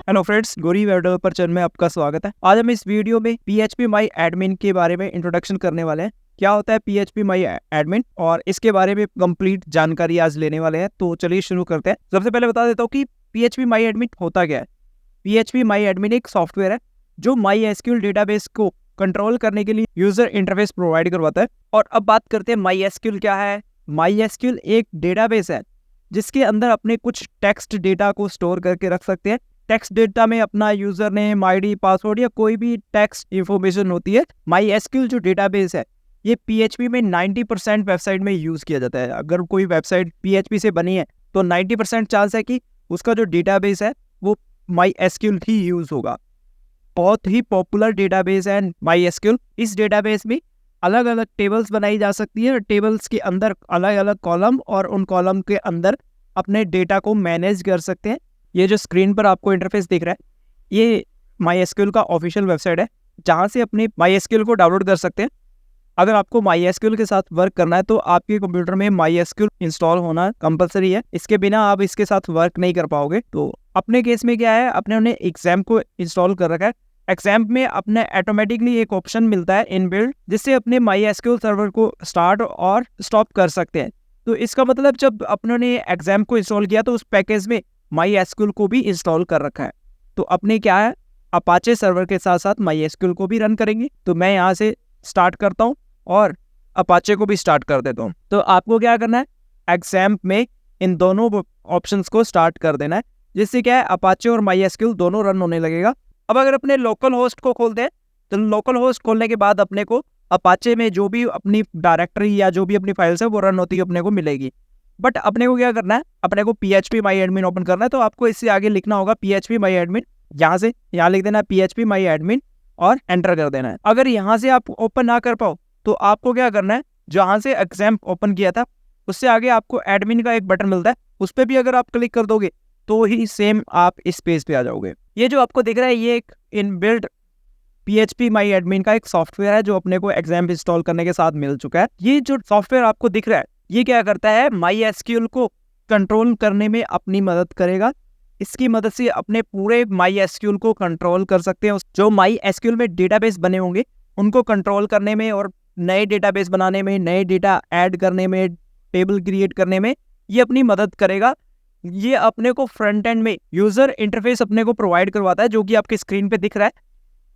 Hello friends, गोरी web developer channel में आपका स्वागत है। आज हम इस वीडियो में PHP माई एडमिन के बारे में इंट्रोडक्शन करने वाले हैं। क्या होता है PHP माई एडमिन और इसके बारे में कंप्लीट जानकारी आज लेने वाले हैं। तो चलिए शुरू करते हैं। सबसे पहले बता देता हूँ कि PHP माई एडमिन होता क्या है। PHP माई एडमिन एक सॉफ्टवेयर है जो MySQL डेटाबेस को कंट्रोल करने के लिए यूजर इंटरफेस प्रोवाइड करवाता है। और अब बात करते हैं MySQL क्या है। MySQL एक डेटाबेस है जिसके अंदर अपने कुछ टेक्स्ट डेटा को स्टोर करके रख सकते हैं। टेक्स्ट डेटा में अपना यूजर नेम, आईडी, पासवर्ड या कोई भी टेक्स्ट इंफॉर्मेशन होती है। MySQL जो डेटाबेस है ये PHP में 90% वेबसाइट में यूज किया जाता है। अगर कोई वेबसाइट PHP से बनी है तो 90% चांस है कि उसका जो डेटाबेस है वो MySQL ही यूज होगा। बहुत ही पॉपुलर डेटाबेस है MySQL। इस डेटाबेस में अलग अलग टेबल्स बनाई जा सकती है। टेबल्स के अंदर अलग अलग कॉलम और उन कॉलम के अंदर अपने डेटा को मैनेज कर सकते हैं। ये जो स्क्रीन पर आपको इंटरफेस दिख रहा है ये MySQL का ऑफिशियल वेबसाइट है जहाँ से अपने MySQL को डाउनलोड कर सकते हैं। अगर आपको MySQL के साथ वर्क करना है तो आपके कंप्यूटर में MySQL इंस्टॉल होना कंपलसरी है। इसके बिना आप इसके साथ वर्क नहीं कर पाओगे। तो अपने केस में क्या है, अपने XAMPP को इंस्टॉल कर रखा है। XAMPP में अपने ऑटोमेटिकली एक ऑप्शन मिलता है इनबिल्ट जिससे अपने MySQL सर्वर को स्टार्ट और स्टॉप कर सकते हैं। तो इसका मतलब जब अपनों ने XAMPP को इंस्टॉल किया तो उस पैकेज में MySQL को भी इंस्टॉल कर रखा है। तो अपने क्या है, अपाचे सर्वर के साथ साथ MySQL को भी रन करेंगे। तो मैं यहाँ से स्टार्ट करता हूँ और अपाचे को भी स्टार्ट कर देता हूँ। तो आपको क्या करना है, XAMPP में इन दोनों ऑप्शंस को स्टार्ट कर देना है जिससे क्या है अपाचे और MySQL दोनों रन होने लगेगा। अब अगर अपने लोकल होस्ट को खोलते हैं तो लोकल होस्ट खोलने के बाद अपने को अपाचे में जो भी अपनी डायरेक्टरी या जो भी अपनी फाइल्स है वो रन होती है अपने को मिलेगी। बट अपने को क्या करना है, अपने को PHP माई एडमिन ओपन करना है। तो आपको इससे आगे लिखना होगा PHP माई एडमिन। यहाँ से यहाँ लिख देना है PHP माई एडमिन और एंटर कर देना है। अगर यहाँ से आप ओपन ना कर पाओ तो आपको क्या करना है, जहाँ से XAMPP ओपन किया था उससे आगे आपको एडमिन का एक बटन मिलता है, उस पर भी अगर आप क्लिक कर दोगे तो ही सेम आप इस पेज पे आ जाओगे। ये जो आपको दिख रहा है ये एक इनबिल्ट PHP माई एडमिन का एक सॉफ्टवेयर है जो अपने को XAMPP इंस्टॉल करने के साथ मिल चुका है। ये जो सॉफ्टवेयर आपको दिख रहा है ये क्या करता है, MySQL को कंट्रोल करने में अपनी मदद करेगा। इसकी मदद से अपने पूरे MySQL को कंट्रोल कर सकते हैं। जो MySQL में डेटाबेस बने होंगे उनको कंट्रोल करने में और नए डेटाबेस बनाने में, नए डेटा ऐड करने में, टेबल क्रिएट करने में ये अपनी मदद करेगा। ये अपने को फ्रंट एंड में यूजर इंटरफेस अपने को प्रोवाइड करवाता है जो कि आपके स्क्रीन पे दिख रहा है।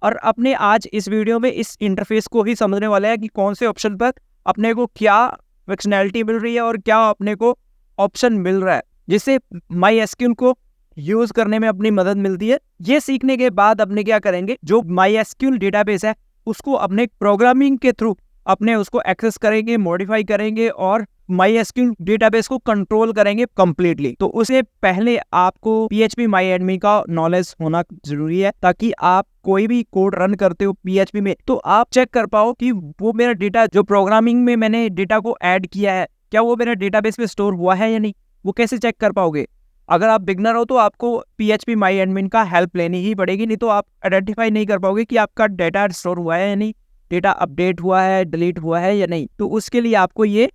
और अपने आज इस वीडियो में इस इंटरफेस को ही समझने वाले हैं कि कौन से ऑप्शन पर अपने को क्या फंक्शनैलिटी मिल रही है और क्या अपने को ऑप्शन मिल रहा है जिससे MySQL को यूज करने में अपनी मदद मिलती है। ये सीखने के बाद अपने क्या करेंगे, जो MySQL डेटाबेस है उसको अपने प्रोग्रामिंग के थ्रू अपने उसको एक्सेस करेंगे, मॉडिफाई करेंगे और MySQL डेटाबेस को कंट्रोल करेंगे कंप्लीटली। तो उससे पहले आपको PHP माई एडमिन का नॉलेज होना जरूरी है ताकि आप कोई भी कोड रन करते हो PHP में तो आप चेक कर पाओ कि वो मेरा डेटा जो प्रोग्रामिंग में मैंने डेटा को ऐड किया है क्या वो मेरा डेटाबेस में स्टोर हुआ है या नहीं। वो कैसे चेक कर पाओगे, अगर आप बिगनर हो तो आपको PHP माई एडमिन का हेल्प लेनी ही पड़ेगी, नहीं तो आप आइडेंटिफाई नहीं कर पाओगे कि आपका डेटा स्टोर हुआ है या नहीं, डेटा अपडेट हुआ है, डिलीट हुआ है या नहीं। तो उसके लिए आपको ये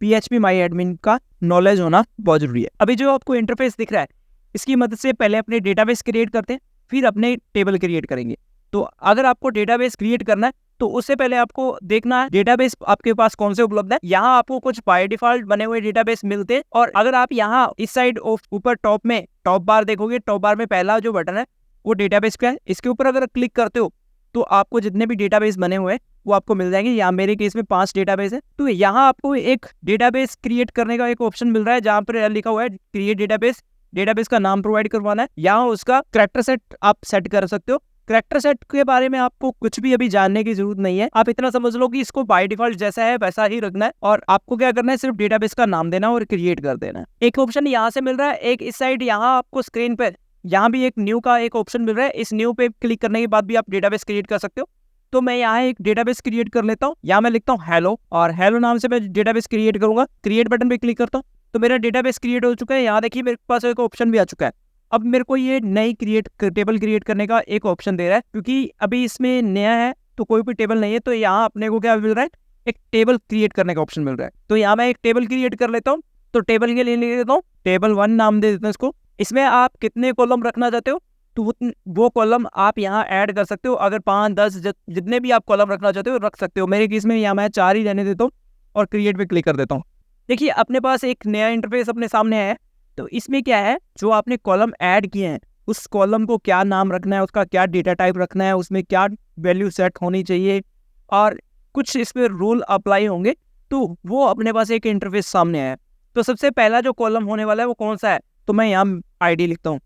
PHP माई एडमिन का नॉलेज होना बहुत जरूरी है। अभी जो आपको इंटरफेस दिख रहा है इसकी मदद से पहले अपने डेटाबेस क्रिएट करते हैं, फिर अपने टेबल क्रिएट करेंगे। तो अगर आपको डेटाबेस क्रिएट करना है तो उससे पहले आपको देखना है डेटाबेस आपके पास कौन से उपलब्ध है। यहाँ आपको कुछ बाय डिफॉल्ट बने हुए डेटाबेस मिलते हैं और अगर आप यहाँ इस साइड ऊपर टॉप में टॉप बार देखोगे, टॉप बार में पहला जो बटन है वो डेटाबेस का है। इसके ऊपर अगर क्लिक करते हो तो आपको जितने भी डेटाबेस बने हुए हैं वो आपको मिल जाएंगे। यहाँ मेरे केस में 5 डेटाबेस है। तो यहाँ आपको एक डेटाबेस क्रिएट करने का एक ऑप्शन मिल रहा है जहाँ पर लिखा हुआ है क्रिएट डेटाबेस। डेटाबेस का नाम प्रोवाइड करवाना है। यहाँ उसका कैरेक्टर सेट आप सेट कर सकते हो। कैरेक्टर सेट के बारे में आपको कुछ भी अभी जानने की जरूरत नहीं है। आप इतना समझ लो कि इसको बाय डिफॉल्ट जैसा है वैसा ही रखना है और आपको क्या करना है, सिर्फ डेटाबेस का नाम देना और क्रिएट कर देना है। एक ऑप्शन यहाँ से मिल रहा है, एक इस साइड यहाँ आपको स्क्रीन पे यहाँ भी एक न्यू का एक ऑप्शन मिल रहा है। इस न्यू पे क्लिक करने के बाद भी आप डेटाबेस क्रिएट कर सकते हो। तो मैं यहाँ एक डेटाबेस क्रिएट कर लेता हूँ। यहाँ मैं लिखता हूँ हेलो और हेलो नाम से मैं डेटाबेस क्रिएट करूंगा। क्रिएट बटन पे क्लिक करता हूँ तो मेरा डेटाबेस क्रिएट हो चुका है। यहाँ देखिए मेरे पास एक ऑप्शन भी आ चुका है। अब मेरे को ये नई टेबल क्रिएट करने का एक ऑप्शन दे रहा है क्योंकि अभी इसमें नया है तो कोई भी टेबल नहीं है। तो यहाँ अपने को क्या मिल रहा है, एक टेबल क्रिएट करने का ऑप्शन मिल रहा है। तो यहाँ मैं एक टेबल क्रिएट कर लेता हूँ। तो टेबल के लिए लिख देता हूँ टेबल 1 नाम दे देता हूँ इसको। इसमें आप कितने कॉलम रखना चाहते हो तो वो कॉलम आप यहाँ ऐड कर सकते हो। अगर 5, 10 जितने भी आप कॉलम रखना चाहते हो रख सकते हो। मेरे केस में यहाँ मैं 4 ही रहने देता हूँ और क्रिएट पे क्लिक कर देता हूँ। देखिए अपने पास एक नया इंटरफेस अपने सामने है। तो इसमें क्या है, जो आपने कॉलम ऐड किए हैं उस कॉलम को क्या नाम रखना है, उसका क्या डेटा टाइप रखना है, उसमें क्या वैल्यू सेट होनी चाहिए और कुछ इस पर रूल अप्लाई होंगे, तो वो अपने पास एक इंटरफेस सामने है। तो सबसे पहला जो कॉलम होने वाला है वो कौन सा है, तो मैं यहाँ आईडी लिखता हूँ।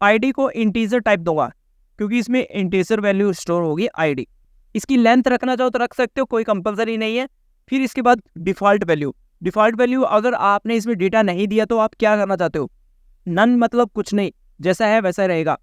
आईडी को इंटीजर टाइप दूंगा क्योंकि इसमें इंटीजर वैल्यू स्टोर होगी आईडी। इसकी लेंथ रखना चाहो तो रख सकते हो, कोई कंपलसरी नहीं है। फिर इसके बाद डिफ़ॉल्ट वैल्यू अगर आपने इसमें डेटा नहीं दिया तो आप क्या करना चाहते हो, नन मतलब कुछ नहीं, जैसा है वैसा रहेगा।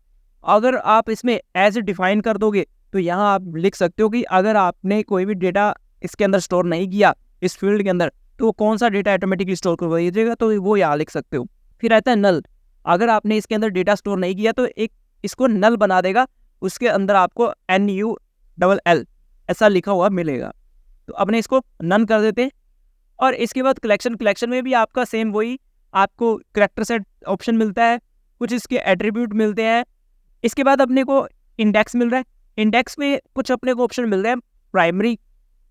अगर आप इसमें एज डिफाइन कर दोगे तो यहाँ आप लिख सकते हो कि अगर आपने कोई भी डेटा इसके अंदर स्टोर नहीं किया इस फील्ड के अंदर तो कौन सा डेटा ऑटोमेटिकली स्टोर कर दीजिएगा, तो वो यहाँ लिख सकते हो। फिर आता है नल, अगर आपने इसके अंदर डेटा स्टोर नहीं किया तो एक इसको नल बना देगा, उसके अंदर आपको NULL ऐसा लिखा हुआ मिलेगा। तो अपने इसको नन कर देते हैं। और इसके बाद कलेक्शन में भी आपका सेम वही, आपको कैरेक्टर सेट ऑप्शन मिलता है, कुछ इसके एट्रीब्यूट मिलते हैं। इसके बाद अपने को इंडेक्स मिल रहा है। इंडेक्स में कुछ अपने को ऑप्शन मिल रहे हैं, primary,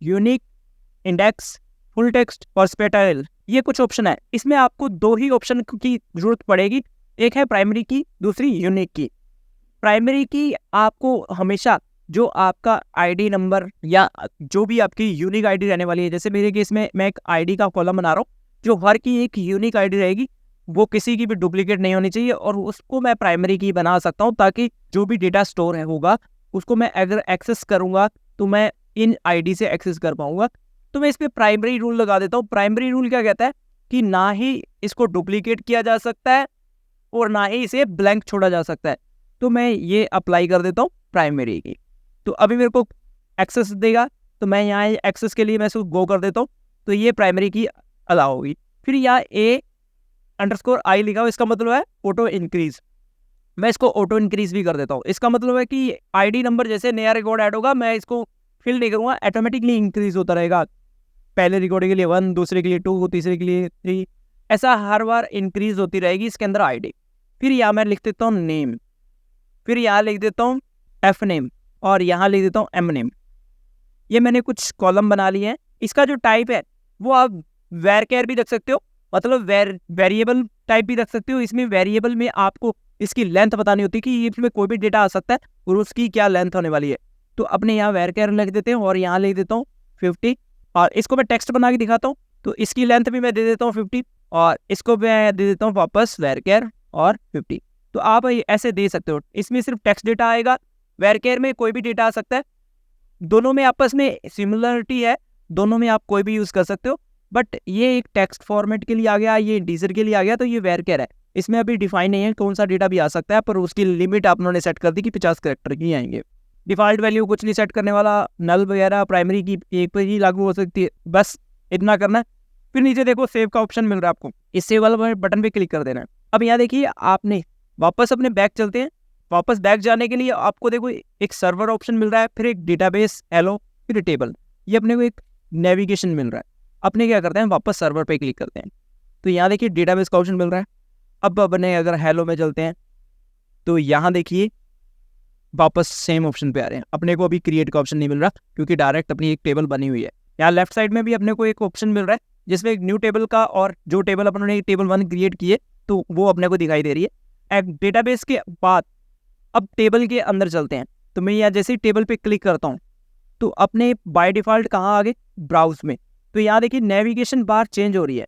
unique, index, full text और स्पेटाइल, ये कुछ ऑप्शन है। इसमें आपको 2 ही ऑप्शन की जरूरत पड़ेगी, एक है प्राइमरी की, दूसरी यूनिक की। प्राइमरी की आपको हमेशा जो आपका आईडी नंबर या जो भी आपकी यूनिक आईडी रहने वाली है, जैसे मेरे केस में मैं एक आईडी का कॉलम बना रहा हूँ, जो हर की एक यूनिक आईडी रहेगी, वो किसी की भी डुप्लीकेट नहीं होनी चाहिए और उसको मैं प्राइमरी की बना सकता हूँ, ताकि जो भी डेटा स्टोर है होगा उसको मैं अगर एक्सेस करूँगा तो मैं इन आईडी से एक्सेस कर पाऊँगा। तो मैं इस पर प्राइमरी रूल लगा देता हूँ। प्राइमरी रूल क्या कहता है कि ना ही इसको डुप्लीकेट किया जा सकता है और ना ही इसे ब्लैंक छोड़ा जा सकता है। तो मैं ये अप्लाई कर देता हूँ प्राइमरी की। तो अभी मेरे को एक्सेस देगा, तो मैं यहाँ एक्सेस के लिए मैं इसको गो कर देता हूँ, तो ये प्राइमरी की अलाउ होगी। फिर यहाँ A_I लिखा हो, इसका मतलब है ऑटो इंक्रीज। मैं इसको ऑटो इंक्रीज भी कर देता हूँ। इसका मतलब है कि आईडी नंबर जैसे नया रिकॉर्ड ऐड होगा मैं इसको फिल नहीं करूँगा, ऑटोमेटिकली इंक्रीज होता रहेगा। पहले रिकॉर्ड के लिए 1, दूसरे के लिए 2, तीसरे के लिए 3, ऐसा हर बार इंक्रीज होती रहेगी इसके अंदर आईडी। फिर यहाँ मैं लिख देता हूँ नेम, फिर यहाँ लिख देता हूँ F नेम और यहाँ लिख देता हूँ M नेम। ये मैंने कुछ कॉलम बना लिए हैं। इसका जो टाइप है वो आप वेरकेयर भी रख सकते हो, मतलब वेरिएबल टाइप भी रख सकते हो। इसमें वेरिएबल में आपको इसकी लेंथ बतानी होती है कि इसमें कोई भी डेटा आ सकता है और उसकी क्या लेंथ होने वाली है। तो अपने यहाँ वेरकेयर लिख देते हैं और यहाँ लिख देता हूँ 50 और इसको मैं टेक्स्ट बना के दिखाता हूँ। तो इसकी लेंथ भी मैं दे देता हूँ 50 और इसको मैं दे देता हूँ वापस वेरकेयर और 50। तो आप ऐसे दे सकते हो। इसमें सिर्फ टेक्स्ट डेटा आएगा, वेरकेयर में कोई भी डेटा आ सकता है। दोनों में आपस में सिमिलरिटी है, दोनों में आप कोई भी यूज़ कर सकते हो, बट ये एक टेक्स्ट फॉर्मेट के लिए आ गया, ये इंटीजर के लिए आ गया, तो ये वेरकेयर है। इसमें अभी डिफाइन नहीं है कौन सा डेटा भी आ सकता है, पर उसकी लिमिट आप उन्होंने सेट कर दी कि 50 कैरेक्टर की आएंगे। डिफ़ॉल्ट वैल्यू कुछ नहीं सेट करने वाला, नल वगैरह प्राइमरी की एक पर ही लागू हो सकती है, बस इतना करना है। फिर नीचे देखो सेव का ऑप्शन मिल रहा है आपको, इस सेव वाला बटन पे क्लिक कर देना है। अब यहाँ देखिए आपने वापस अपने बैक चलते हैं। वापस बैक जाने के लिए आपको देखो एक सर्वर ऑप्शन मिल रहा है, फिर एक डेटाबेस एलो, फिर टेबल, ये अपने को एक नेविगेशन मिल रहा है। अपने क्या करते हैं वापस सर्वर पे क्लिक करते हैं, तो यहाँ देखिए डेटाबेस का ऑप्शन मिल रहा है। अब अपने अगर हेलो में चलते हैं तो यहाँ देखिए वापस सेम ऑप्शन पे आ रहे हैं। अपने को अभी क्रिएट का ऑप्शन नहीं मिल रहा क्योंकि डायरेक्ट अपनी एक टेबल बनी हुई है। यहाँ लेफ्ट साइड में भी अपने को एक ऑप्शन मिल रहा है जिसमें एक न्यू टेबल का, और जो टेबल अपने टेबल 1 क्रिएट किए तो वो अपने को दिखाई दे रही है। एक डेटाबेस के बाद अब टेबल के अंदर चलते हैं। तो मैं यहाँ जैसे ही टेबल पे क्लिक करता हूँ तो अपने बाय डिफ़ॉल्ट कहाँ आ गए, ब्राउज में। तो यहाँ देखिए नेविगेशन बार चेंज हो रही है।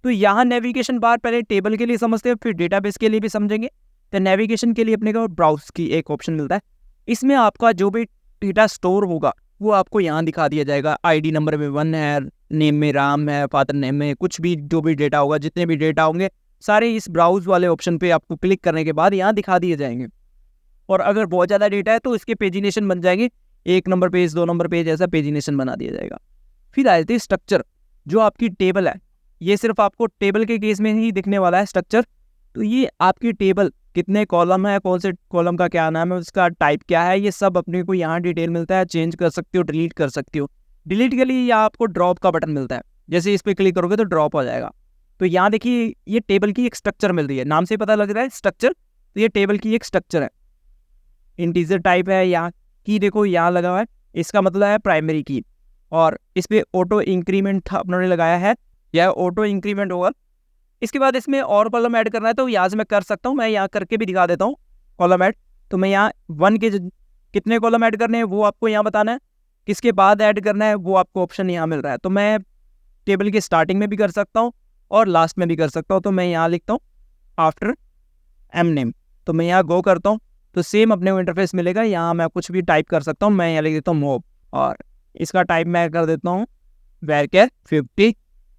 तो यहाँ नेविगेशन बार पहले टेबल के लिए समझते हैं, फिर डेटाबेस के लिए भी समझेंगे। तो नेविगेशन के लिए अपने को ब्राउज की एक ऑप्शन मिलता है। इसमें आपका जो भी डेटा स्टोर होगा वो आपको यहाँ दिखा दिया जाएगा। आईडी नंबर में 1 है, नेम में राम है, फादर नेम में कुछ भी जो भी डेटा होगा, जितने भी डेटा होंगे सारे इस ब्राउज वाले ऑप्शन पे आपको क्लिक करने के बाद यहाँ दिखा दिए जाएंगे। और अगर बहुत ज़्यादा डेटा है तो इसके पेजिनेशन बन जाएंगे, 1 नंबर पेज, 2 नंबर पेज, ऐसा पेजिनेशन बना दिया जाएगा। फिर आए थे स्ट्रक्चर, जो आपकी टेबल है, ये सिर्फ आपको टेबल के केस में ही दिखने वाला है स्ट्रक्चर। तो ये आपकी टेबल कितने कॉलम है, कौन से कॉलम का क्या नाम है, उसका टाइप क्या है, ये सब अपने को यहाँ डिटेल मिलता है। चेंज कर सकते हो, डिलीट कर सकते हो। डिलीट के लिए यहाँ आपको ड्रॉप का बटन मिलता है, जैसे इस पर क्लिक करोगे तो ड्रॉप हो जाएगा। तो यहाँ देखिए ये टेबल की एक स्ट्रक्चर मिल रही है, नाम से पता लग रहा है स्ट्रक्चर। तो ये टेबल की एक स्ट्रक्चर है, इंटीजर टाइप है। यहाँ की देखो यहाँ लगा हुआ है, इसका मतलब है प्राइमरी की, और इस पर ऑटो इंक्रीमेंट अपनों ने लगाया है, यह ऑटो इंक्रीमेंट होगा। इसके बाद इसमें और कॉलम ऐड करना है तो यहाँ से मैं कर सकता हूँ, मैं यहाँ करके भी दिखा देता हूँ कॉलम ऐड। तो मैं यहाँ 1 के कितने कॉलम ऐड करने हैं वो आपको यहाँ बताना है, किसके बाद ऐड करना है वो आपको ऑप्शन यहाँ मिल रहा है। तो मैं टेबल की स्टार्टिंग में भी कर सकता हूँ और लास्ट में भी कर सकता हूँ। तो मैं यहाँ लिखता हूँ आफ्टर एम नेम, तो मैं यहाँ गो करता हूँ तो सेम अपने को इंटरफेस मिलेगा। यहाँ मैं कुछ भी टाइप कर सकता हूँ, मैं यहाँ लिख देता हूँ मोब, और इसका टाइप मैं कर देता हूँ varchar 50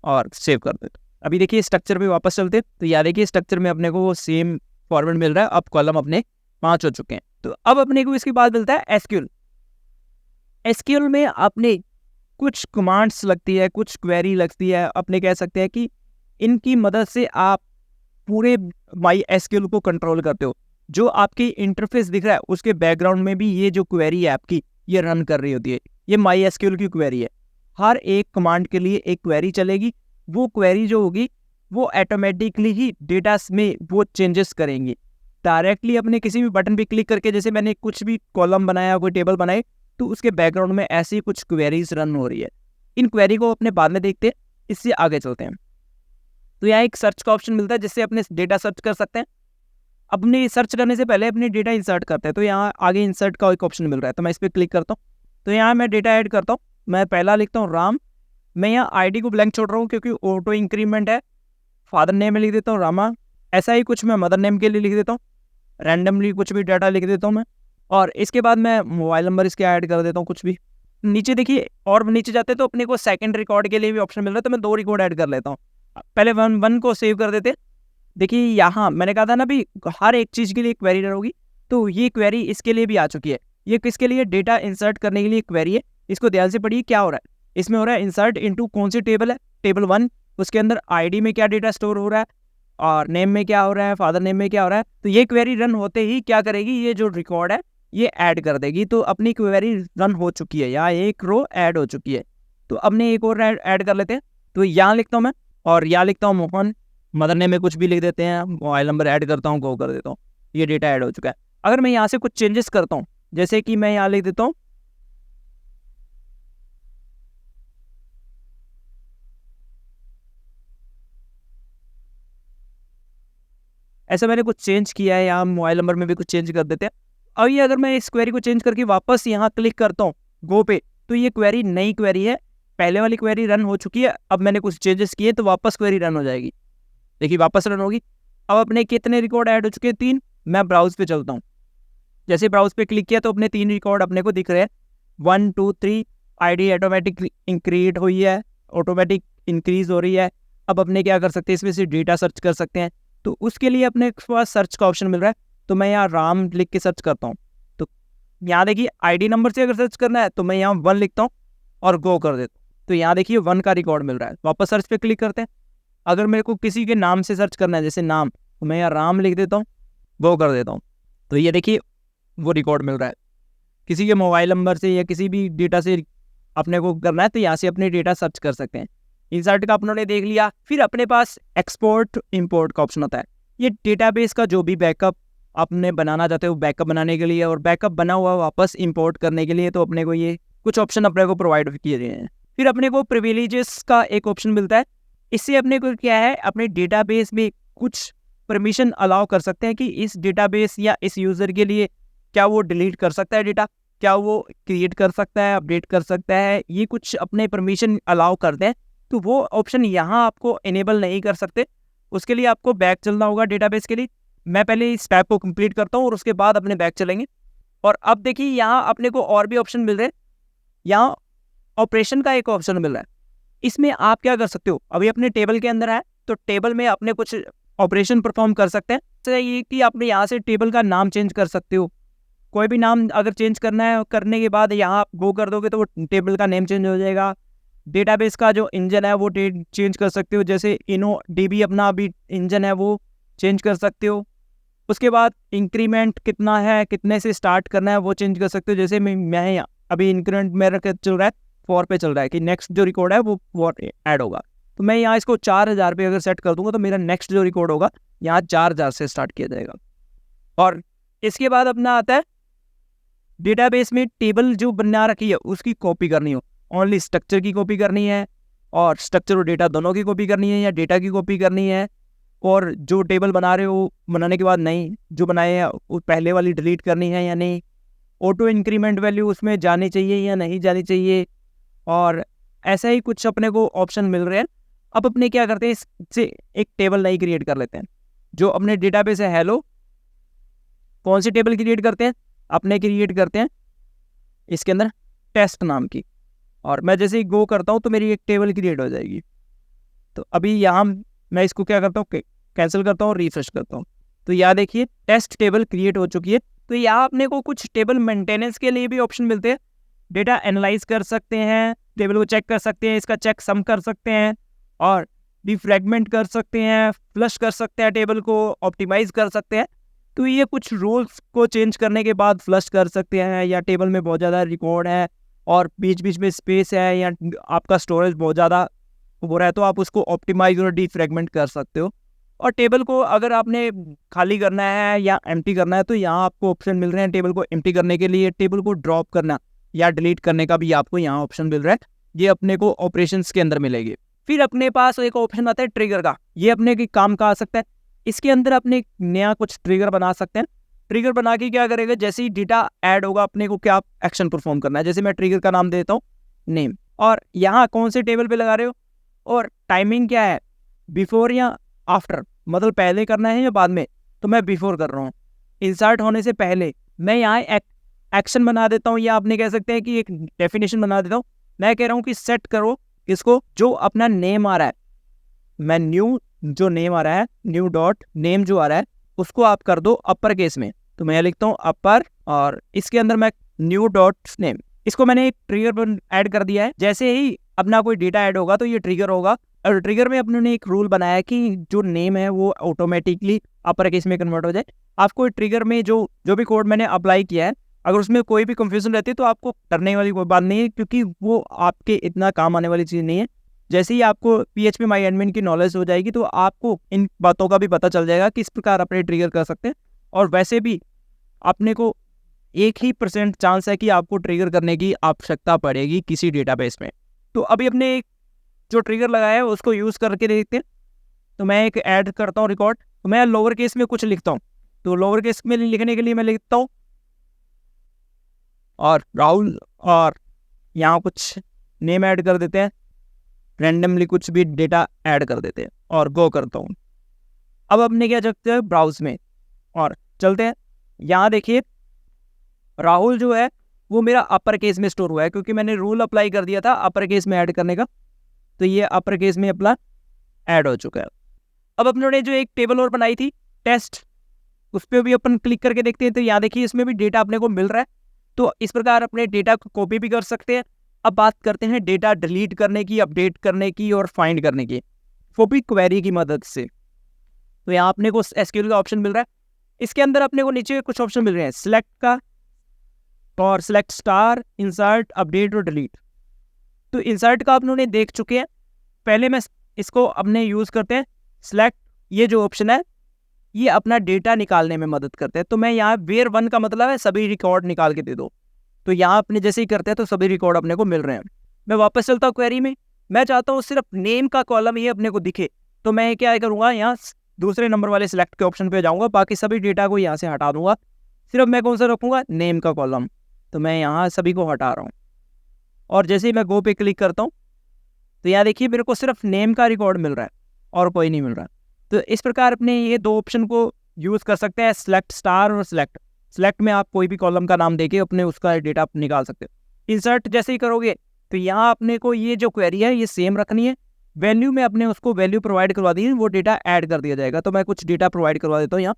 और सेव कर देता हूँ। अभी देखिए स्ट्रक्चर पे वापस चलते, तो यार देखिए स्ट्रक्चर में अपने को वो सेम फॉर्मेट मिल रहा है। अब कॉलम अपने 5 हो चुके हैं। तो अब अपने को इसके बाद मिलता है एसक्यूएल। एसक्यूएल में अपने कुछ कमांड्स लगती है, कुछ क्वेरी लगती है, अपने कह सकते हैं कि इनकी मदद से आप पूरे माई एसक्यूएल को कंट्रोल करते हो। जो आपकी इंटरफेस दिख रहा है उसके बैकग्राउंड में भी ये जो क्वेरी है आपकी ये रन कर रही होती है। ये माई एसक्यूएल की क्वेरी है। हर एक कमांड के लिए एक क्वेरी चलेगी, वो क्वेरी जो होगी वो ऑटोमेटिकली ही डेटा में वो चेंजेस करेंगी। डायरेक्टली अपने किसी भी बटन पे क्लिक करके, जैसे मैंने कुछ भी कॉलम बनाया, कोई टेबल बनाई, तो उसके बैकग्राउंड में ऐसी कुछ क्वेरीज रन हो रही है। इन क्वेरी को अपने बाद में देखते हैं, इससे आगे चलते हैं। तो यहाँ एक सर्च का ऑप्शन मिलता है जिससे अपने डेटा सर्च कर सकते हैं। अपने सर्च करने से पहले अपने डेटा इंसर्ट करते हैं, तो यहाँ आगे इंसर्ट का एक ऑप्शन मिल रहा है, तो मैं इस पर क्लिक करता हूँ। तो यहाँ मैं डेटा ऐड करता हूँ। मैं पहला लिखता हूँ राम, मैं यहाँ आईडी को ब्लैंक छोड़ रहा हूँ क्योंकि ऑटो इंक्रीमेंट है। फादर नेम में लिख देता हूँ रामा, ऐसा ही कुछ मैं मदर नेम के लिए लिख देता हूँ, रैंडमली कुछ भी डाटा लिख देता हूँ मैं। और इसके बाद मैं मोबाइल नंबर इसके ऐड कर देता हूँ कुछ भी। नीचे देखिए, और नीचे जाते तो अपने को सेकंड रिकॉर्ड के लिए भी ऑप्शन मिल रहा है, तो मैं 2 रिकॉर्ड ऐड कर लेता हूँ। पहले वन को सेव कर देते। देखिए यहाँ मैंने कहा था ना भी हर एक चीज़ के लिए क्वेरी होगी, तो ये क्वेरी इसके लिए भी आ चुकी है। ये किसके लिए? डेटा इंसर्ट करने के लिए क्वेरी है। इसको ध्यान से पढ़िए क्या हो रहा है। इसमें हो रहा है इंसर्ट इनटू कौन सी टेबल है, टेबल 1, उसके अंदर आईडी में क्या डेटा स्टोर हो रहा है और नेम में क्या हो रहा है, फादर नेम में क्या हो रहा है। तो ये क्वेरी रन होते ही क्या करेगी, ये जो रिकॉर्ड है ये ऐड कर देगी। तो अपनी क्वेरी रन हो चुकी है, यहाँ एक रो ऐड हो चुकी है। तो अपने एक और ऐड कर लेते हैं। तो यहाँ लिखता हूँ मैं, और यहाँ लिखता हूँ मोहन, मदर नेम में कुछ भी लिख देते हैं, मोबाइल नंबर ऐड करता हूँ, गो कर देता हूँ, ये डेटा ऐड हो चुका है। अगर मैं यहाँ से कुछ चेंजेस करता हूँ, जैसे कि मैं यहाँ लिख देता हूँ ऐसा, मैंने कुछ चेंज किया है, यहाँ मोबाइल नंबर में भी कुछ चेंज कर देते हैं। अब ये अगर मैं इस क्वेरी को चेंज करके वापस यहाँ क्लिक करता हूँ गो पे, तो ये क्वेरी नई क्वेरी है, पहले वाली क्वेरी रन हो चुकी है। अब मैंने कुछ चेंजेस किए तो वापस क्वेरी रन हो जाएगी। देखिए वापस रन होगी। अब अपने कितने रिकॉर्ड ऐड हो चुके हैं? 3। मैं ब्राउज पे चलता हूँ। जैसे ब्राउज पे क्लिक किया तो अपने 3 रिकॉर्ड अपने को दिख रहे हैं, 1 2 3। आईडी ऑटोमेटिक इंक्रीज हुई है, ऑटोमेटिक इंक्रीज हो रही है। अब अपने क्या कर सकते हैं, इसमें से डेटा सर्च कर सकते हैं। तो उसके लिए अपने पास सर्च का ऑप्शन मिल रहा है, तो मैं यहाँ राम लिख के सर्च करता हूँ। तो यहाँ देखिए आईडी नंबर से अगर सर्च करना है तो मैं यहाँ 1 लिखता हूँ और गो कर देता हूँ। तो यहाँ देखिए 1 का रिकॉर्ड मिल रहा है। वापस सर्च पे क्लिक करते हैं। अगर मेरे को किसी के नाम से सर्च करना है, जैसे नाम, तो मैं यहाँ राम लिख देता हूँ, गो कर देता हूँ। तो ये देखिए वो रिकॉर्ड मिल रहा है। किसी के मोबाइल नंबर से या किसी भी डेटा से अपने को करना है तो यहाँ से अपने डेटा सर्च कर सकते हैं। इंसर्ट का अपनों ने देख लिया। फिर अपने पास एक्सपोर्ट इंपोर्ट का ऑप्शन होता है। ये डेटाबेस का जो भी बैकअप आपने बनाना चाहते हो, बैकअप बनाने के लिए, और बैकअप बना हुआ वापस इंपोर्ट करने के लिए, तो अपने को ये कुछ ऑप्शन अपने को प्रोवाइड किए गए हैं। फिर अपने को प्रिविलेजेस का एक ऑप्शन मिलता है। इससे अपने को क्या है, अपने डेटाबेस में कुछ परमिशन अलाउ कर सकते हैं कि इस डेटाबेस या इस यूज़र के लिए क्या वो डिलीट कर सकता है डेटा, क्या वो क्रिएट कर सकता है, अपडेट कर सकता है, ये कुछ अपने परमिशन अलाउ करते हैं। तो वो ऑप्शन यहाँ आपको इनेबल नहीं कर सकते, उसके लिए आपको बैक चलना होगा डेटाबेस के लिए। मैं पहले इस स्टेप को कंप्लीट करता हूँ और उसके बाद अपने बैक चलेंगे। और अब देखिए यहाँ अपने को और भी ऑप्शन मिल रहे हैं। यहाँ ऑपरेशन का एक ऑप्शन मिल रहा है। इसमें आप क्या कर सकते हो, अभी अपने टेबल के अंदर है तो टेबल में अपने कुछ ऑपरेशन परफॉर्म कर सकते हैं। तो ये कि आपने यहाँ से टेबल का नाम चेंज कर सकते हो। कोई भी नाम अगर चेंज करना है, करने के बाद यहाँ आप गो कर दोगे तो वो टेबल का नेम चेंज हो जाएगा। डेटाबेस का जो इंजन है वो चेंज कर सकते हो, जैसे InnoDB अपना अभी इंजन है वो चेंज कर सकते हो। उसके बाद इंक्रीमेंट कितना है, कितने से स्टार्ट करना है वो चेंज कर सकते हो। जैसे मैं अभी इंक्रीमेंट मेरा चल रहा है 4 पे चल रहा है कि नेक्स्ट जो रिकॉर्ड है वो 4 ऐड होगा। तो मैं यहाँ इसको 4000 पे अगर सेट कर दूंगा तो मेरा नेक्स्ट जो रिकॉर्ड होगा यहाँ 4000 से स्टार्ट किया जाएगा। और इसके बाद अपना आता है डेटाबेस में टेबल जो बना रखी है उसकी कॉपी करनी हो, ओनली स्ट्रक्चर की कॉपी करनी है और स्ट्रक्चर और डेटा दोनों की कॉपी करनी है या डेटा की कॉपी करनी है, और जो टेबल बना रहे हो बनाने के बाद नहीं जो बनाए हैं वो पहले वाली डिलीट करनी है या नहीं, ऑटो इंक्रीमेंट वैल्यू उसमें जानी चाहिए या नहीं जानी चाहिए, और ऐसा ही कुछ अपने को ऑप्शन मिल रहे हैं। अब अपने क्या करते हैं, इससे एक टेबल नई क्रिएट कर लेते हैं जो अपने डेटाबेस है हेलो। कौन सी टेबल क्रिएट करते हैं, अपने क्रिएट करते हैं इसके अंदर टेस्ट नाम की, और मैं जैसे ही गो करता हूँ तो मेरी एक टेबल क्रिएट हो जाएगी। तो अभी यहाँ मैं इसको क्या करता हूँ, कैंसिल करता हूँ, रिफ्रेश करता हूँ, तो यहाँ देखिए टेस्ट टेबल क्रिएट हो चुकी है। तो यहाँ अपने को कुछ टेबल मेंटेनेंस के लिए भी ऑप्शन मिलते हैं, डेटा एनालाइज कर सकते हैं, टेबल को चेक कर सकते हैं, इसका चेक सम कर सकते हैं, और डिफ्रैगमेंट कर सकते हैं, फ्लश कर सकते हैं, टेबल को ऑप्टिमाइज कर सकते हैं। तो ये कुछ रूल्स को चेंज करने के बाद फ्लश कर सकते हैं, या टेबल में बहुत ज़्यादा रिकॉर्ड है और बीच बीच में स्पेस है या आपका स्टोरेज बहुत ज़्यादा हो रहा है तो आप उसको ऑप्टिमाइज और डिफ्रैगमेंट कर सकते हो। और टेबल को अगर आपने खाली करना है या एम्प्टी करना है तो यहाँ आपको ऑप्शन मिल रहे हैं टेबल को एम्प्टी करने के लिए, टेबल को ड्रॉप करना या डिलीट करने का भी आपको यहाँ ऑप्शन मिल रहा है, ये अपने को ऑपरेशंस के अंदर मिलेगी। फिर अपने पास एक ऑप्शन आता है ट्रिगर का, ये अपने के काम का आ सकता है। इसके अंदर अपने नया कुछ ट्रिगर बना सकते हैं। ट्रिगर बना के क्या करेगा, जैसे ही डेटा ऐड होगा अपने को क्या एक्शन परफॉर्म करना है। जैसे मैं ट्रिगर का नाम देता हूँ नेम, और यहाँ कौन से टेबल पे लगा रहे हो और टाइमिंग क्या है, बिफोर या आफ्टर, मतलब पहले करना है या बाद में, तो मैं बिफोर कर रहा हूँ। इंसर्ट होने से पहले मैं यहाँ एक्शन बना देता हूँ, या आपने कह सकते हैं कि एक डेफिनेशन बना देता हूँ। मैं कह रहा हूँ कि सेट करो इसको, जो अपना नेम आ रहा है, मैं न्यू जो नेम आ रहा है, न्यू डॉट नेम जो आ रहा है उसको आप कर दो अपर केस में। तो मैं लिखता हूँ अपर, और इसके अंदर मैं न्यू डॉट नेम, इसको मैंने एक ट्रिगर ऐड कर दिया है। जैसे ही अपना कोई डेटा ऐड होगा तो ये ट्रिगर होगा, और ट्रिगर में अपने ने एक रूल बनाया है कि जो नेम है वो ऑटोमेटिकली अपर केस में कन्वर्ट हो जाए। आपको ट्रिगर में जो भी कोड मैंने अप्लाई किया है, अगर उसमें कोई भी कंफ्यूजन रहती है तो आपको डरने वाली कोई बात नहीं है, क्योंकि वो आपके इतना काम आने वाली चीज़ नहीं है। जैसे ही आपको PHP माई एडमिन की नॉलेज हो जाएगी तो आपको इन बातों का भी पता चल जाएगा कि इस प्रकार अपने ट्रिगर कर सकते हैं। और वैसे भी अपने को 1% चांस है कि आपको ट्रिगर करने की आवश्यकता पड़ेगी किसी डेटाबेस में। तो अभी अपने जो ट्रिगर लगाया है उसको यूज़ करके देखते हैं। तो मैं एक ऐड करता हूँ रिकॉर्ड, तो मैं लोअर केस में कुछ लिखता हूँ, तो लोअर केस में लिखने के लिए मैं लिखता हूँ और राहुल, और यहाँ कुछ नेम ऐड कर देते हैं, रैंडमली कुछ भी डेटा ऐड कर देते हैं और गो करता हूँ। अब अपने क्या चलते हैं ब्राउज में और चलते हैं। यहाँ देखिए राहुल जो है वो मेरा अपर केस में स्टोर हुआ है, क्योंकि मैंने रूल अप्लाई कर दिया था अपर केस में ऐड करने का, तो ये अपर केस में अपना ऐड हो चुका है। अब अपनों ने जो एक टेबल और बनाई थी टेस्ट, उस पर भी अपन क्लिक करके देखते हैं। तो यहाँ देखिए इसमें भी डेटा अपने को मिल रहा है। तो इस प्रकार अपने डेटा को कॉपी भी कर सकते हैं। अब बात करते हैं डेटा डिलीट करने की, अपडेट करने की और फाइंड करने की, वो भी क्वेरी की मदद से। तो यहाँ अपने को SQL का ऑप्शन मिल रहा है। इसके अंदर अपने को नीचे कुछ ऑप्शन मिल रहे हैं, सिलेक्ट का और सिलेक्ट स्टार, इंसर्ट, अपडेट और डिलीट। तो इंसर्ट का अपनों ने देख चुके हैं, पहले मैं इसको अपने यूज़ करते हैं। सिलेक्ट ये जो ऑप्शन है ये अपना डेटा निकालने में मदद करते हैं। तो मैं यहाँ वेयर 1 का मतलब है सभी रिकॉर्ड निकाल के दे दो। तो यहाँ अपने जैसे ही करते हैं तो सभी रिकॉर्ड अपने को मिल रहे हैं। मैं वापस चलता हूँ क्वेरी में, मैं चाहता हूँ सिर्फ नेम का कॉलम ये अपने को दिखे। तो मैं क्या करूँगा, यहाँ दूसरे नंबर वाले सिलेक्ट के ऑप्शन पे जाऊँगा, बाकी सभी डेटा को यहाँ से हटा दूंगा, सिर्फ मैं कौन सा रखूँगा, नेम का कॉलम। तो मैं यहाँ सभी को हटा रहा हूँ, और जैसे ही मैं गो पे क्लिक करता हूँ तो यहाँ देखिए मेरे को सिर्फ नेम का रिकॉर्ड मिल रहा है और कोई नहीं मिल रहा। तो इस प्रकार अपने ये दो ऑप्शन को यूज़ कर सकते हैं, सिलेक्ट स्टार और सिलेक्ट। सिलेक्ट में आप कोई भी कॉलम का नाम देके अपने उसका डेटा निकाल सकते हो। इंसर्ट जैसे ही करोगे तो यहाँ अपने को ये जो क्वेरी है ये सेम रखनी है, वैल्यू में अपने उसको वैल्यू प्रोवाइड करवा दी है, वो डेटा ऐड कर दिया जाएगा। तो मैं कुछ डेटा प्रोवाइड करवा देता हूँ यहाँ।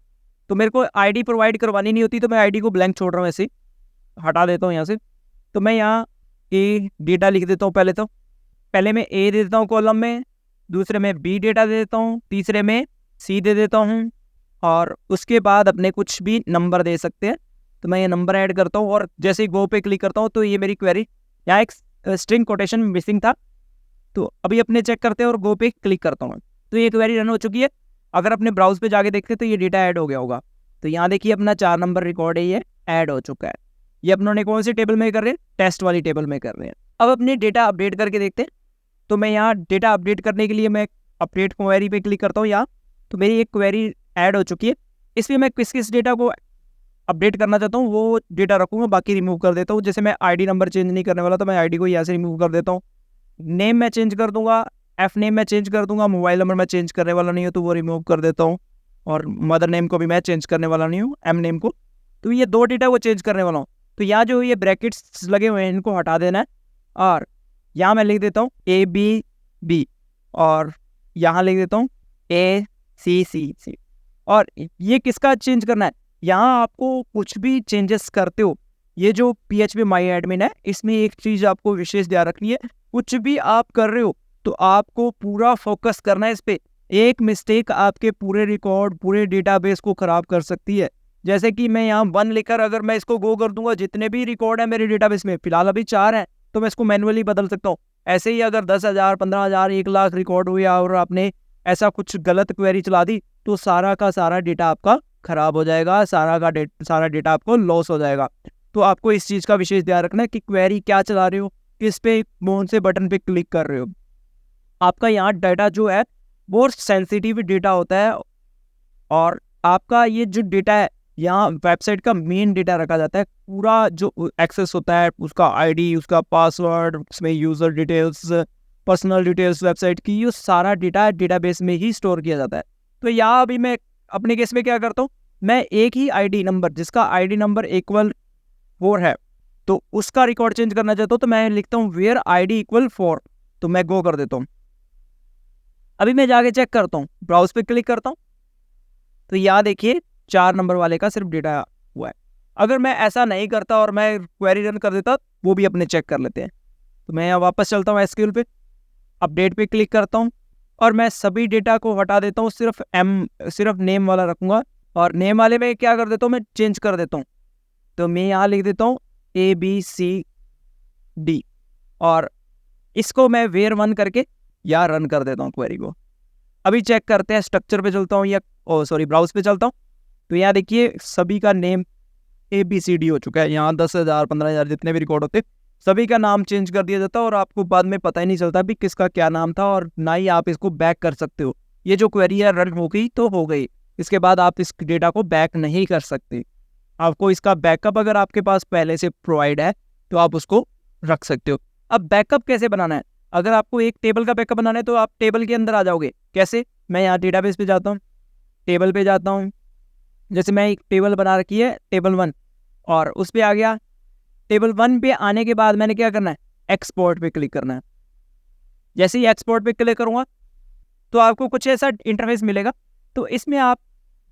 तो मेरे को ID प्रोवाइड करवानी नहीं होती, तो मैं ID को ब्लैंक छोड़ रहा हूँ, ऐसे हटा देता हूँ यहाँ से। तो मैं यहाँ A डेटा लिख देता हूँ। पहले मैं A दे देता हूँ कॉलम में, दूसरे में B डेटा दे देता हूँ, तीसरे में C दे देता हूँ, और उसके बाद अपने कुछ भी नंबर दे सकते हैं। तो मैं ये नंबर ऐड करता हूँ, और जैसे ही गो पे क्लिक करता हूँ तो ये मेरी क्वेरी, यहाँ एक स्ट्रिंग कोटेशन मिसिंग था, तो अभी अपने चेक करते हैं और गो पे क्लिक करता हूँ तो ये क्वेरी रन हो चुकी है। अगर अपने ब्राउज पे जाके देखते तो ये डेटा ऐड हो गया होगा। तो यहाँ देखिए अपना 4 नंबर रिकॉर्ड है, ये ऐड हो चुका है। ये अपनों कौन सी टेबल में कर रहे हैं, टेस्ट वाली टेबल में कर रहे हैं। अब अपने डेटा अपडेट करके देखते हैं। तो मैं यहाँ डेटा अपडेट करने के लिए मैं अपडेट क्वेरी पे क्लिक करता हूँ यहाँ। तो मेरी एक क्वेरी ऐड हो चुकी है। इसमें मैं किस किस डेटा को अपडेट करना चाहता हूँ वो डेटा रखूँगा, बाकी रिमूव कर देता हूँ। जैसे मैं आईडी नंबर चेंज नहीं करने वाला, तो मैं आईडी को यहाँ से रिमूव कर देता हूँ। नेम मैं चेंज कर दूंगा, एफ नेम मैं चेंज कर दूंगा। मोबाइल नंबर मैं चेंज करने वाला नहीं हूँ, तो वो रिमूव कर देता हूँ। और मदर नेम को भी मैं चेंज करने वाला नहीं हूँ, एम नेम को। तो ये 2 डेटा को चेंज करने वाला हूँ। तो यहाँ जो ये ब्रैकेट्स लगे हुए हैं इनको हटा देना है। और यहाँ मैं लिख देता हूँ ABB, और यहाँ लिख देता हूँ ACC। और ये किसका चेंज करना है, यहाँ आपको कुछ भी चेंजेस करते हो, ये जो PHP माई एडमिन है इसमें एक चीज़ आपको विशेष ध्यान रखनी है। कुछ भी आप कर रहे हो तो आपको पूरा फोकस करना है इस पे। एक मिस्टेक आपके पूरे रिकॉर्ड, पूरे डेटाबेस को खराब कर सकती है। जैसे कि मैं यहाँ 1 लिखकर अगर मैं इसको गो कर दूंगा, जितने भी रिकॉर्ड है मेरे डेटाबेस में, फिलहाल अभी 4 हैं, तो मैं इसको मैनुअली बदल सकता हूँ। ऐसे ही अगर 10,000, 15,000, 1 लाख रिकॉर्ड हुए और आपने ऐसा कुछ गलत क्वेरी चला दी, तो सारा का सारा डेटा आपका खराब हो जाएगा, सारा डेटा आपको लॉस हो जाएगा। तो आपको इस चीज़ का विशेष ध्यान रखना है कि क्वेरी क्या चला रहे हो, किस पे, कौन से बटन पे क्लिक कर रहे हो। आपका यहाँ डाटा जो है वो सेंसिटिव डेटा होता है, और आपका ये जो डेटा है यहाँ वेबसाइट का मेन डेटा रखा जाता है। पूरा जो एक्सेस होता है, उसका आईडी, उसका पासवर्ड, उसमें user details, personal details website की, ये सारा डेटा डेटाबेस में ही स्टोर किया जाता है। तो यहाँ अभी मैं अपने केस में क्या करता हूँ, मैं एक ही आईडी नंबर, जिसका आईडी नंबर =4 है, तो उसका रिकॉर्ड चेंज करना चाहता हूँ। तो मैं लिखता हूँ वेयर ID = 4। तो मैं गो कर देता हूँ। अभी मैं जाके चेक करता हूँ, ब्राउज पे क्लिक करता हूँ, तो यहाँ देखिए 4 नंबर वाले का सिर्फ डेटा हुआ है। अगर मैं ऐसा नहीं करता और मैं क्वेरी रन कर देता, वो भी अपने चेक कर लेते हैं। तो मैं यहाँ वापस चलता हूँ SQL पे, अपडेट पे क्लिक करता हूँ, और मैं सभी डेटा को हटा देता हूँ, सिर्फ नेम वाला रखूँगा। और नेम वाले में क्या कर देता हूँ, मैं चेंज कर देता हूँ। तो मैं यहाँ लिख देता हूँ ABCD, और इसको मैं वेयर 1 करके या रन कर देता हूँ क्वेरी को। अभी चेक करते हैं, स्ट्रक्चर पे चलता हूँ या ब्राउज पे चलता हूँ। तो यहाँ देखिए सभी का नेम ABCD हो चुका है। यहाँ 10,000, 15,000 जितने भी रिकॉर्ड होते सभी का नाम चेंज कर दिया जाता है, और आपको बाद में पता ही नहीं चलता भी किसका क्या नाम था, और ना ही आप इसको बैक कर सकते हो। ये जो क्वेरी है रन हो गई तो हो गई, इसके बाद आप इस डेटा को बैक नहीं कर सकते। आपको इसका बैकअप अगर आपके पास पहले से प्रोवाइड है तो आप उसको रख सकते हो। अब बैकअप कैसे बनाना है, अगर आपको एक टेबल का बैकअप बनाना है तो आप टेबल के अंदर आ जाओगे। कैसे, मैं यहाँ डेटाबेस पे जाता हूँ, टेबल पे जाता हूँ। जैसे मैं एक टेबल बना रखी है टेबल 1, और उस पर आ गया। टेबल 1 पे आने के बाद मैंने क्या करना है, एक्सपोर्ट पे क्लिक करना है। जैसे ही एक्सपोर्ट पे क्लिक करूँगा तो आपको कुछ ऐसा इंटरफेस मिलेगा। तो इसमें आप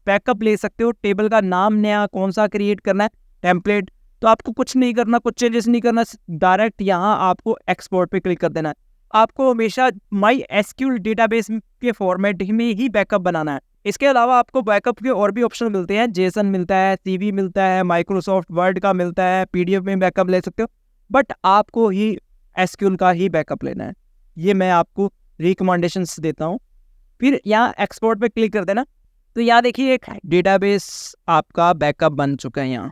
बैकअप ले सकते हो। टेबल का नाम नया कौन सा क्रिएट करना है, टेम्पलेट, तो आपको कुछ नहीं करना, कुछ चेंजेस नहीं करना, डायरेक्ट यहाँ आपको एक्सपोर्ट पे क्लिक कर देना है। आपको हमेशा MySQL डेटाबेस के फॉर्मेट में ही बैकअप बनाना है। इसके अलावा आपको बैकअप के और भी ऑप्शन मिलते हैं, जेसन मिलता है, CV मिलता है, माइक्रोसॉफ्ट वर्ड का मिलता है, PDF में बैकअप ले सकते हो, बट आपको ही SQL का ही बैकअप लेना है। ये मैं आपको रिकमेंडेशंस देता हूँ। फिर यहाँ एक्सपोर्ट पे क्लिक कर देना। तो यहाँ देखिए एक डेटाबेस आपका बैकअप बन चुका है यहाँ,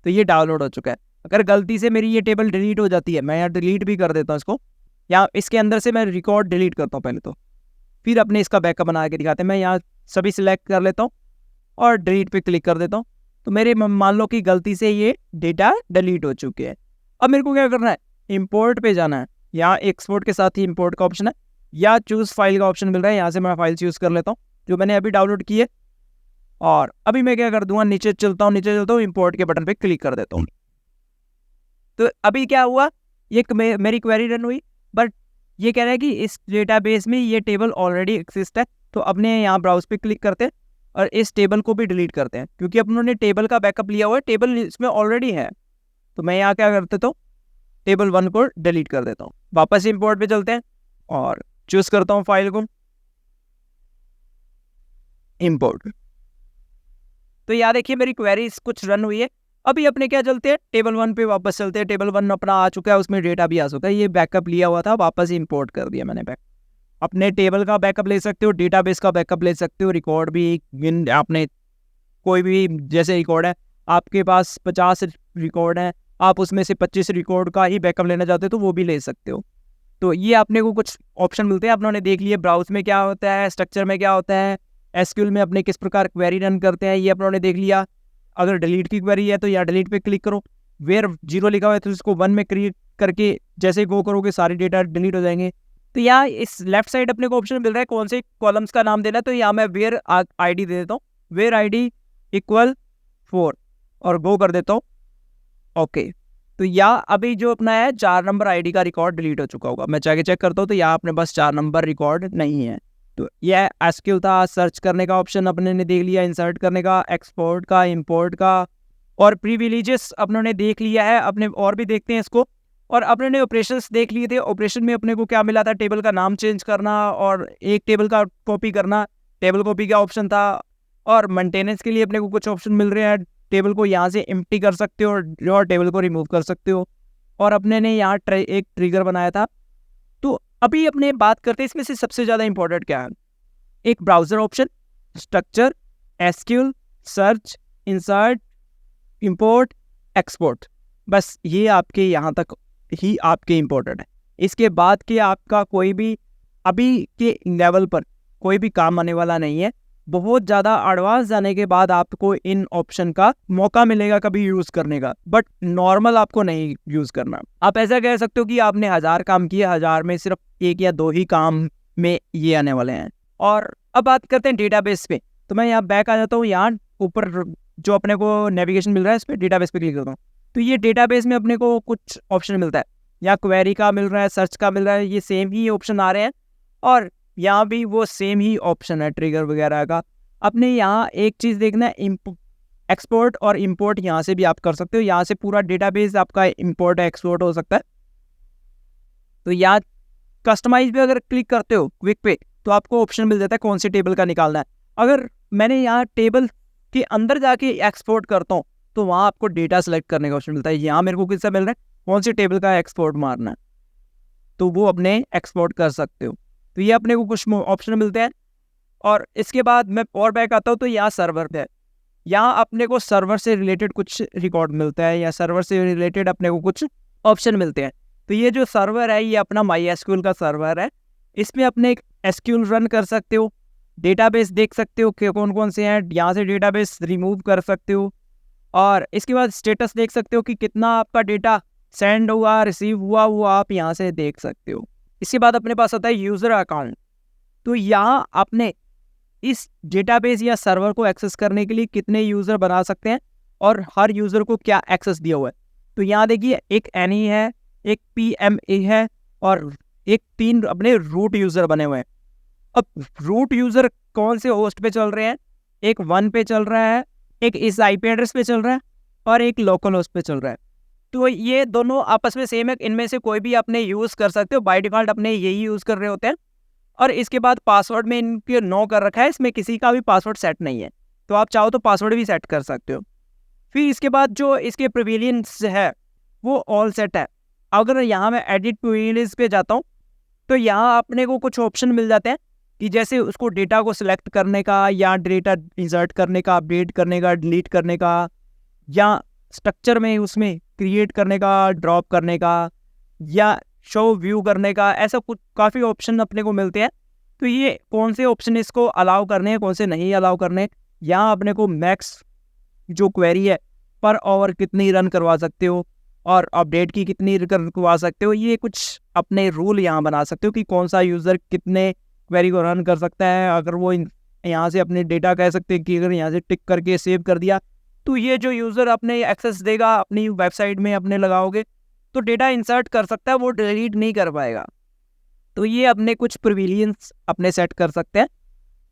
तो ये डाउनलोड हो चुका है। अगर गलती से मेरी ये टेबल डिलीट हो जाती है, मैं यहाँ डिलीट भी कर देता हूँ इसको, या इसके अंदर से मैं रिकॉर्ड डिलीट करता हूँ पहले, तो फिर अपने इसका बैकअप बना के दिखाते हैं। मैं यहाँ सभी सिलेक्ट कर लेता हूँ और डिलीट पे क्लिक कर देता हूँ। तो मेरे मान लो कि गलती से ये डेटा डिलीट हो चुके हैं। अब मेरे को क्या करना है, इंपोर्ट पे जाना है। यहाँ एक्सपोर्ट के साथ ही इंपोर्ट का ऑप्शन है, या चूज फाइल का ऑप्शन मिल रहा है। यहाँ से मैं फाइल चूज कर लेता हूँ जो मैंने अभी डाउनलोड की है, और अभी मैं क्या कर दूंगा, नीचे चलता हूँ, इंपोर्ट के बटन पे क्लिक कर देता हूँ। तो अभी क्या हुआ, ये मेरी क्वेरी रन हुई, बट ये कह रहा है कि इस डेटाबेस में ये टेबल ऑलरेडी एक्सिस्ट है। तो अपने यहाँ ब्राउज पे क्लिक करते हैं और इस टेबल को भी डिलीट करते हैं, क्योंकि अपनों ने टेबल का बैकअप लिया हुआ है, टेबल इसमें ऑलरेडी है। तो मैं यहाँ क्या कर देता हूँ, टेबल 1 को डिलीट कर देता हूँ। वापस इंपोर्ट पे चलते हैं और चूज करता हूँ फाइल को, इंपोर्ट। तो यहाँ देखिए मेरी क्वेरी कुछ रन हुई है। अभी अपने क्या चलते हैं, टेबल 1 पे वापस चलते हैं। टेबल 1 अपना आ चुका है, उसमें डेटा भी आ चुका है। ये बैकअप लिया हुआ था, वापस इंपोर्ट कर दिया मैंने बैक। अपने टेबल का बैकअप ले सकते हो, डेटाबेस का बैकअप ले सकते हो, रिकॉर्ड भी आपने कोई भी जैसे रिकॉर्ड है, आपके पास 50 रिकॉर्ड है, आप उसमें से 25 रिकॉर्ड का ही बैकअप लेना चाहते हो तो वो भी ले सकते हो। तो ये आपने को कुछ ऑप्शन मिलते हैं, आपने देख लिए ब्राउज में क्या होता है, स्ट्रक्चर में क्या होता है, एसक्यूएल में अपने किस प्रकार क्वेरी रन करते हैं, ये अपने देख लिया। अगर डिलीट की क्वेरी है तो यहाँ डिलीट पे क्लिक करो, वेयर 0 लिखा हुआ है तो इसको 1 में क्रिएट करके जैसे गो करोगे सारे डेटा डिलीट हो जाएंगे। तो यहाँ इस लेफ्ट साइड अपने को ऑप्शन मिल रहा है कौन से कॉलम्स का नाम देना है, तो यहाँ मैं वेयर आईडी दे देता हूँ, वेयर आईडी इक्वल 4 और गो कर देता हूँ। ओके, तो यहाँ अभी जो अपना है 4 नंबर आईडी का रिकॉर्ड डिलीट हो चुका होगा। मैं जाके चेक करता हूँ तो यहाँ अपने पास 4 नंबर रिकॉर्ड नहीं है। तो यह एसक्यूएल था, सर्च करने का ऑप्शन अपने ने देख लिया, इंसर्ट करने का, एक्सपोर्ट का, इंपोर्ट का, और प्रिविलेजेस अपनों ने देख लिया है। अपने और भी देखते हैं इसको, और अपने ने ऑपरेशंस देख लिए थे। ऑपरेशन में अपने को क्या मिला था, टेबल का नाम चेंज करना और एक टेबल का कॉपी करना, टेबल कॉपी का ऑप्शन था। और मेंटेनेंस के लिए अपने को कुछ ऑप्शन मिल रहे हैं, टेबल को यहाँ से एम्प्टी कर सकते हो और टेबल को रिमूव कर सकते हो। और अपने ने यहाँ एक ट्रिगर बनाया था। तो अभी अपने बात करते हैं इसमें से सबसे ज़्यादा इंपॉर्टेंट क्या है। एक browser option, structure, SQL, search, insert, import, export, बस ये आपके यहाँ तक ही आपके इम्पोर्टेंट है। इसके बाद के आपका कोई भी अभी के लेवल पर कोई भी काम आने वाला नहीं है। बहुत ज़्यादा एडवांस जाने के बाद आपको इन ऑप्शन का मौका मिलेगा कभी यूज़ करने का, बट नॉर्मल आपको नहीं यूज़ करना। आप ऐसा कह सकते हो कि आपने 1000 काम किए, 1000 में सिर्फ 1 या 2 ही काम में ये आने वाले हैं। और अब बात करते हैं डेटाबेस पे, तो मैं यहाँ बैक आ जाता हूँ। यहाँ ऊपर जो अपने को नेविगेशन मिल रहा है इस पर डेटाबेस पे क्लिक करता हूँ, तो ये डेटाबेस में अपने को कुछ ऑप्शन मिलता है। यहाँ क्वेरी का मिल रहा है, सर्च का मिल रहा है, ये सेम ही ऑप्शन आ रहे हैं। और यहाँ भी वो सेम ही ऑप्शन है ट्रिगर वगैरह का। अपने यहाँ एक चीज़ देखना है, एक्सपोर्ट और इंपोर्ट यहाँ से भी आप कर सकते हो। यहाँ से पूरा डेटाबेस आपका इंपोर्ट एक्सपोर्ट हो सकता है। तो यहाँ कस्टमाइज पे अगर क्लिक करते हो क्विक पे, तो आपको ऑप्शन मिल जाता है कौन से टेबल का निकालना है। अगर मैंने यहाँ टेबल के अंदर जाके एक्सपोर्ट करता हूँ तो वहाँ आपको डेटा सेलेक्ट करने का ऑप्शन मिलता है। यहाँ मेरे को किससे मिल रहा है, कौन सी टेबल का एक्सपोर्ट मारना है, तो वो अपने एक्सपोर्ट कर सकते हो। तो ये अपने को कुछ ऑप्शन मिलते हैं। और इसके बाद मैं और बैक आता हूँ तो यहाँ सर्वर पे है। यहाँ अपने को सर्वर से रिलेटेड कुछ रिकॉर्ड मिलता है या सर्वर से रिलेटेड अपने को कुछ ऑप्शन मिलते हैं। तो ये जो सर्वर है ये अपना माई एसक्यूएल का सर्वर है। इसमें अपने एक एसक्यूएल रन कर सकते हो, डेटाबेस देख सकते हो कि कौन कौन से हैं, यहाँ से डेटाबेस रिमूव कर सकते हो। और इसके बाद स्टेटस देख सकते हो कि कितना आपका डेटा सेंड हुआ, रिसीव हुआ, वो आप यहाँ से देख सकते हो। इसके बाद अपने पास आता है यूज़र अकाउंट। तो यहाँ आपने इस डेटाबेस या सर्वर को एक्सेस करने के लिए कितने यूज़र बना सकते हैं और हर यूज़र को क्या एक्सेस दिया हुआ है। तो यहाँ देखिए एक एनी है, एक PMA है और एक 3 अपने रूट यूज़र बने हुए हैं। अब रूट यूज़र कौन से होस्ट पे चल रहे हैं, एक 1 पे चल रहा है, एक इस IP एड्रेस पे चल रहा है और एक लोकल होस्ट पे चल रहा है। तो ये दोनों आपस में सेम है, इनमें से कोई भी अपने यूज़ कर सकते हो। बाय डिफ़ॉल्ट अपने यही यूज़ कर रहे होते हैं। और इसके बाद पासवर्ड में इनके नो कर रखा है, इसमें किसी का भी पासवर्ड सेट नहीं है, तो आप चाहो तो पासवर्ड भी सेट कर सकते हो। फिर इसके बाद जो इसके प्रिविलेंस है वो ऑल सेट है। अगर यहाँ मैं एडिट प्रिविलेंस पे जाता हूँ तो यहाँ अपने को कुछ ऑप्शन मिल जाते हैं कि जैसे उसको डेटा को सिलेक्ट करने का या डेटा इंसर्ट करने का, अपडेट करने का, डिलीट करने का, या स्ट्रक्चर में उसमें क्रिएट करने का, ड्रॉप करने का, या शो व्यू करने का। ऐसा कुछ काफ़ी ऑप्शन अपने को मिलते हैं। तो ये कौन से ऑप्शन इसको अलाउ करने हैं, कौन से नहीं अलाउ करने। यहाँ अपने को मैक्स जो क्वेरी है पर आवर कितनी रन करवा सकते हो और अपडेट की कितनी करवा सकते हो, ये कुछ अपने रूल यहाँ बना सकते हो कि कौन सा यूज़र कितने क्वेरी को रन कर सकता है। अगर वो यहाँ से अपने डेटा कह सकते हैं कि अगर यहाँ से टिक करके सेव कर दिया तो ये जो यूज़र अपने एक्सेस देगा अपनी वेबसाइट में अपने लगाओगे तो डेटा इंसर्ट कर सकता है, वो डिलीट नहीं कर पाएगा। तो ये अपने कुछ प्रिविलेंस अपने सेट कर सकते हैं।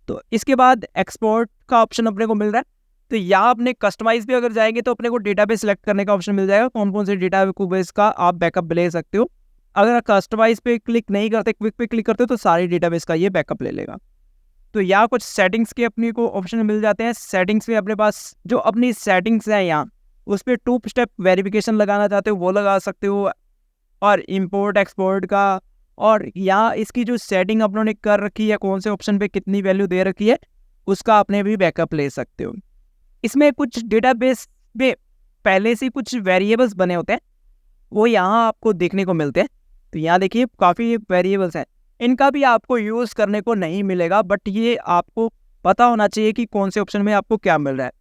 तो इसके बाद एक्सपोर्ट का ऑप्शन अपने को मिल रहा है। तो यहाँ अपने कस्टमाइज पे अगर जाएंगे तो अपने को डेटाबेस सेलेक्ट करने का ऑप्शन मिल जाएगा, कौन कौन से डेटाबेस का आप बैकअप ले सकते हो। अगर कस्टमाइज पे क्लिक नहीं करते, क्विक पे क्लिक करते हो तो सारे डेटाबेस का ये बैकअप ले लेगा। तो यहाँ कुछ सेटिंग्स के अपने को ऑप्शन मिल जाते हैं। सेटिंग्स में अपने पास जो अपनी सेटिंग्स हैं यहाँ उस पर 2 स्टेप वेरिफिकेशन लगाना चाहते हो वो लगा सकते हो, और इंपोर्ट एक्सपोर्ट का, और यहाँ इसकी जो सेटिंग अपनों ने कर रखी है कौन से ऑप्शन पे कितनी वैल्यू दे रखी है उसका अपने भी बैकअप ले सकते हो। इसमें कुछ डेटाबेस में पहले से कुछ वेरिएबल्स बने होते हैं, वो यहाँ आपको देखने को मिलते हैं। तो यहाँ देखिए काफ़ी वेरिएबल्स हैं, इनका भी आपको यूज़ करने को नहीं मिलेगा, बट ये आपको पता होना चाहिए कि कौन से ऑप्शन में आपको क्या मिल रहा है।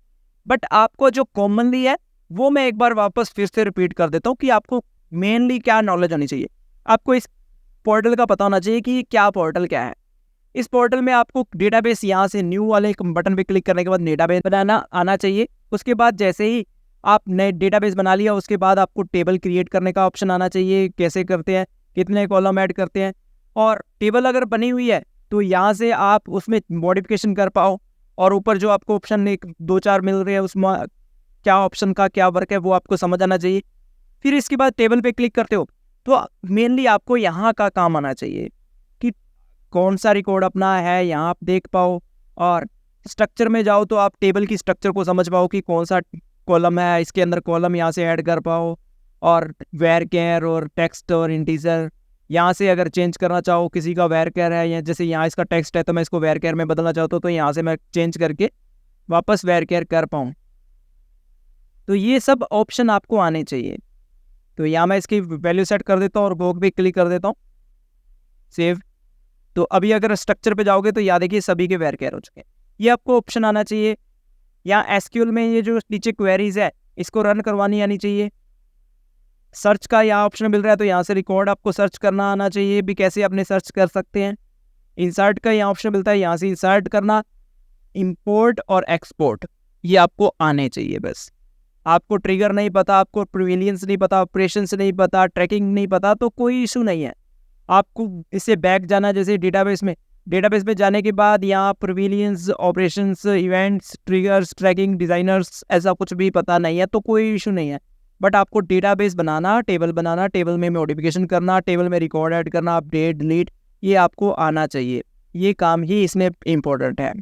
बट आपको जो कॉमनली है वो मैं एक बार वापस फिर से रिपीट कर देता हूँ कि आपको मेनली क्या नॉलेज होनी चाहिए। आपको इस पोर्टल का पता होना चाहिए कि क्या पोर्टल क्या है। इस पोर्टल में आपको डेटाबेस यहाँ से न्यू वाले एक बटन पे क्लिक करने के बाद डेटाबेस बनाना आना चाहिए। उसके बाद जैसे ही आप नए डेटाबेस बना लिया, उसके बाद आपको टेबल क्रिएट करने का ऑप्शन आना चाहिए। कैसे करते हैं, कितने कॉलम ऐड करते हैं, और टेबल अगर बनी हुई है तो यहाँ से आप उसमें मॉडिफिकेशन कर पाओ। और ऊपर जो आपको ऑप्शन एक 2-4 मिल रहे हैं, उसमें क्या ऑप्शन का क्या वर्क है वो आपको समझ आना चाहिए। फिर इसके बाद टेबल पे क्लिक करते हो तो मेनली आपको यहाँ का काम आना चाहिए कि कौन सा रिकॉर्ड अपना है, यहाँ आप देख पाओ। और स्ट्रक्चर में जाओ तो आप टेबल की स्ट्रक्चर को समझ पाओ कि कौन सा कॉलम है, इसके अंदर कॉलम यहाँ से ऐड कर पाओ। और वेर केयर और टेक्स्ट और इंटीजर यहाँ से अगर चेंज करना चाहो, किसी का वेर केयर है या जैसे यहाँ इसका टेक्स्ट है तो मैं इसको वेर केयर में बदलना चाहता हूँ, तो यहाँ से मैं चेंज करके वापस वेर केयर कर पाऊँ। तो ये सब ऑप्शन आपको आने चाहिए। तो यहाँ मैं इसकी वैल्यू सेट कर देता हूँ और गो पे क्लिक कर देता हूँ, सेव। तो अभी अगर स्ट्रक्चर पे जाओगे तो याद देखिए सभी के वेर केयर हो चुके हैं। ये आपको ऑप्शन आना चाहिए। यहाँ एसक्यूएल में ये जो नीचे क्वेरीज है इसको रन करवानी आनी चाहिए। सर्च का यहाँ ऑप्शन मिल रहा है तो यहाँ से रिकॉर्ड आपको सर्च करना आना चाहिए, भी कैसे अपने सर्च कर सकते हैं। इंसर्ट का यहाँ ऑप्शन मिलता है, यहाँ से इंसर्ट करना। इंपोर्ट और एक्सपोर्ट ये आपको आने चाहिए। बस आपको ट्रिगर नहीं पता, आपको प्रिविलियंस नहीं पता, ऑपरेशंस नहीं पता, ट्रैकिंग नहीं पता, तो कोई इशू नहीं है। आपको इससे बैक जाना, जैसे डेटाबेस में जाने के बाद यहाँ privileges, operations, events, triggers, tracking, designers ऐसा कुछ भी पता नहीं है तो कोई इशू नहीं है। बट आपको डेटाबेस बनाना, टेबल बनाना, टेबल में मॉडिफिकेशन करना, टेबल में रिकॉर्ड ऐड करना, अपडेट, डिलीट, ये आपको आना चाहिए। ये काम ही इसमें इम्पोर्टेंट है।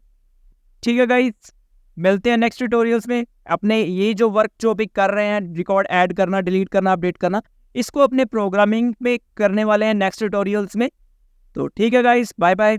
ठीक है गाइस, मिलते हैं नेक्स्ट ट्यूटोरियल्स में। अपने ये जो वर्क जो भी कर रहे हैं, रिकॉर्ड ऐड करना, डिलीट करना, अपडेट करना, इसको अपने प्रोग्रामिंग में करने वाले हैं नेक्स्ट ट्यूटोरियल्स में। तो ठीक है गाइस, बाय बाय।